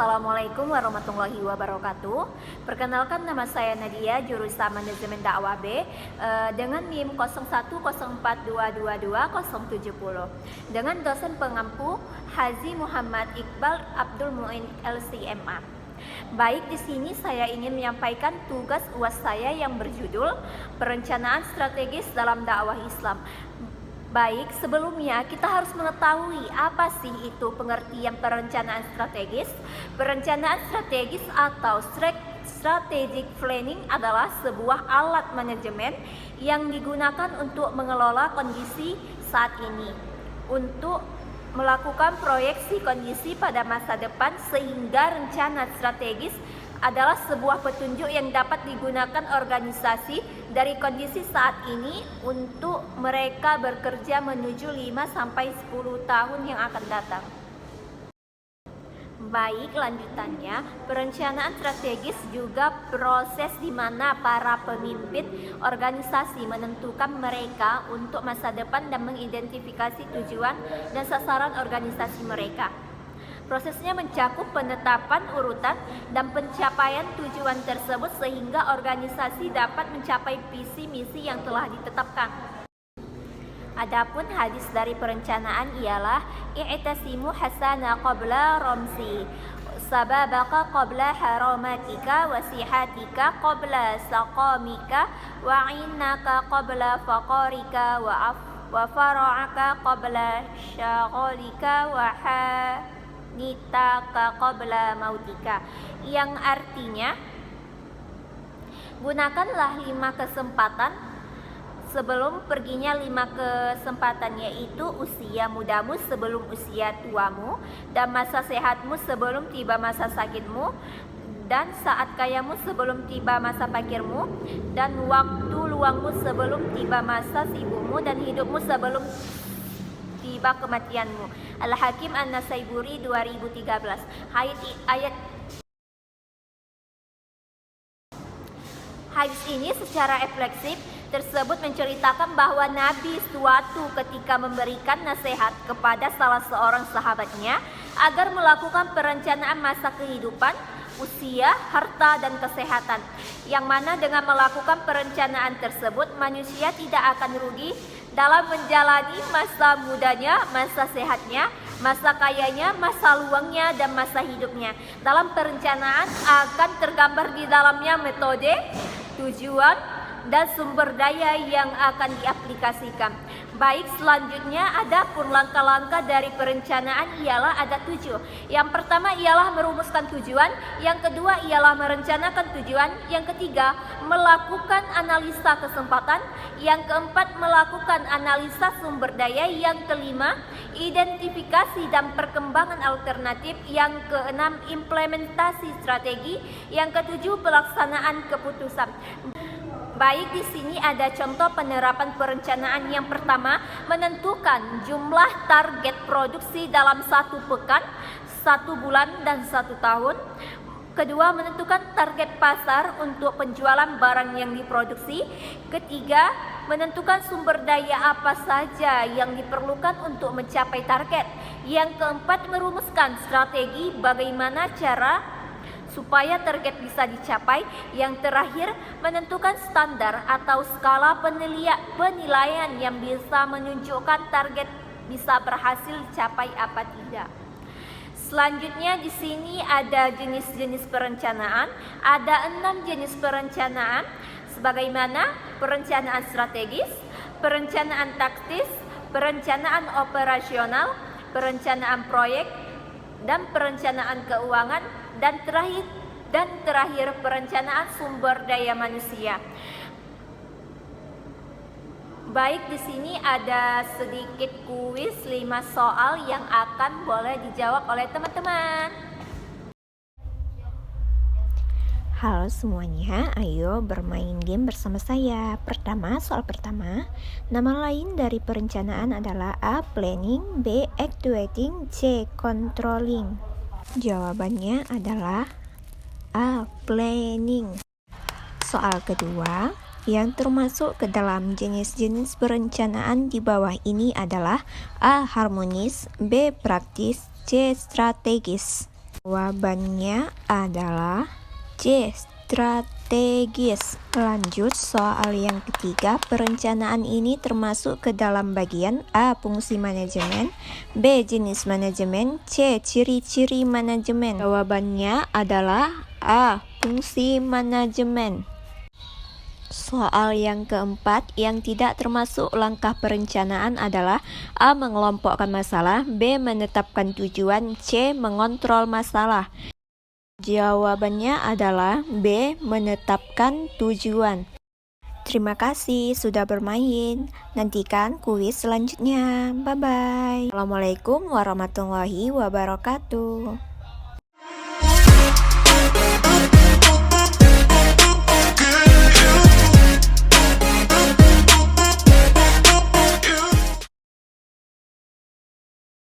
Assalamualaikum warahmatullahi wabarakatuh. Perkenalkan, nama saya Nadia, jurusan Manajemen Dakwah B, dengan NIM 0104222070, dengan dosen pengampu Haji Muhammad Iqbal Abdul Muin LCMA. Baik, di sini saya ingin menyampaikan tugas UAS saya yang berjudul Perencanaan Strategis dalam Dakwah Islam. Baik, sebelumnya kita harus mengetahui apa sih itu pengertian perencanaan strategis. Perencanaan strategis atau strategic planning adalah sebuah alat manajemen yang digunakan untuk mengelola kondisi saat ini, untuk melakukan proyeksi kondisi pada masa depan, sehingga rencana strategis adalah sebuah petunjuk yang dapat digunakan organisasi dari kondisi saat ini untuk mereka bekerja menuju 5-10 tahun yang akan datang. Baik, lanjutannya, perencanaan strategis juga proses di mana para pemimpin organisasi menentukan mereka untuk masa depan dan mengidentifikasi tujuan dan sasaran organisasi mereka. Prosesnya mencakup penetapan urutan dan pencapaian tujuan tersebut sehingga organisasi dapat mencapai visi misi yang telah ditetapkan. Adapun hadis dari perencanaan ialah i'tasimu hasana qabla ramsi, sababaka qabla haramatika, wasihatika qabla saqamika, wa'inaka qabla faqarika, wa fara'aka qabla syaghalika, wa nitaka qabla mautika, yang artinya gunakanlah 5 kesempatan sebelum perginya 5 kesempatan, yaitu usia mudamu sebelum usia tuamu, dan masa sehatmu sebelum tiba masa sakitmu, dan saat kayamu sebelum tiba masa fakirmu, dan waktu luangmu sebelum tiba masa sibukmu, dan hidupmu sebelum tiba kematianmu. Al-Hakim An-Nasaiburi 2013. Hadis ini secara refleksif tersebut menceritakan bahwa Nabi suatu ketika memberikan nasihat kepada salah seorang sahabatnya agar melakukan perencanaan masa kehidupan, usia, harta, dan kesehatan, yang mana dengan melakukan perencanaan tersebut manusia tidak akan rugi dalam menjalani masa mudanya, masa sehatnya, masa kayanya, masa luangnya, dan masa hidupnya. Dalam perencanaan akan tergambar di dalamnya metode, tujuan, dan sumber daya yang akan diaplikasikan. Baik, selanjutnya ada pun langkah-langkah dari perencanaan ialah ada 7. Yang pertama ialah merumuskan tujuan, yang kedua ialah merencanakan tujuan, yang ketiga melakukan analisa kesempatan, yang keempat melakukan analisa sumber daya, yang kelima identifikasi dan perkembangan alternatif, yang keenam implementasi strategi, yang ketujuh pelaksanaan keputusan. Baik, di sini ada contoh penerapan perencanaan. Yang pertama, menentukan jumlah target produksi dalam 1 pekan, 1 bulan, dan 1 tahun. Kedua, menentukan target pasar untuk penjualan barang yang diproduksi. Ketiga, menentukan sumber daya apa saja yang diperlukan untuk mencapai target. Yang keempat, merumuskan strategi bagaimana cara supaya target bisa dicapai. Yang terakhir, menentukan standar atau skala penilaian yang bisa menunjukkan target bisa berhasil dicapai apa tidak. Selanjutnya di sini ada jenis-jenis perencanaan. Ada 6 jenis perencanaan, sebagaimana perencanaan strategis, perencanaan taktis, perencanaan operasional, perencanaan proyek, dan perencanaan keuangan, dan terakhir perencanaan sumber daya manusia. Baik, di sini ada sedikit kuis 5 soal yang akan boleh dijawab oleh teman-teman. Halo semuanya, ayo bermain game bersama saya. Soal pertama, nama lain dari perencanaan adalah A. Planning, B. Actuating, C. Controlling. Jawabannya adalah A. Planning. Soal kedua, yang termasuk ke dalam jenis-jenis perencanaan di bawah ini adalah A. Harmonis, B. Praktis, C. Strategis. Jawabannya adalah C. Strategis. Lanjut soal yang ketiga, perencanaan ini termasuk ke dalam bagian A. Fungsi manajemen, B. Jenis manajemen, C. Ciri-ciri manajemen. Jawabannya adalah A. Fungsi manajemen. Soal yang keempat yang tidak termasuk langkah perencanaan adalah A. Mengelompokkan masalah, B. Menetapkan tujuan, C. Mengontrol masalah. Jawabannya adalah B. Menetapkan tujuan. Terima kasih sudah bermain. Nantikan kuis selanjutnya. Bye-bye. Assalamualaikum warahmatullahi wabarakatuh.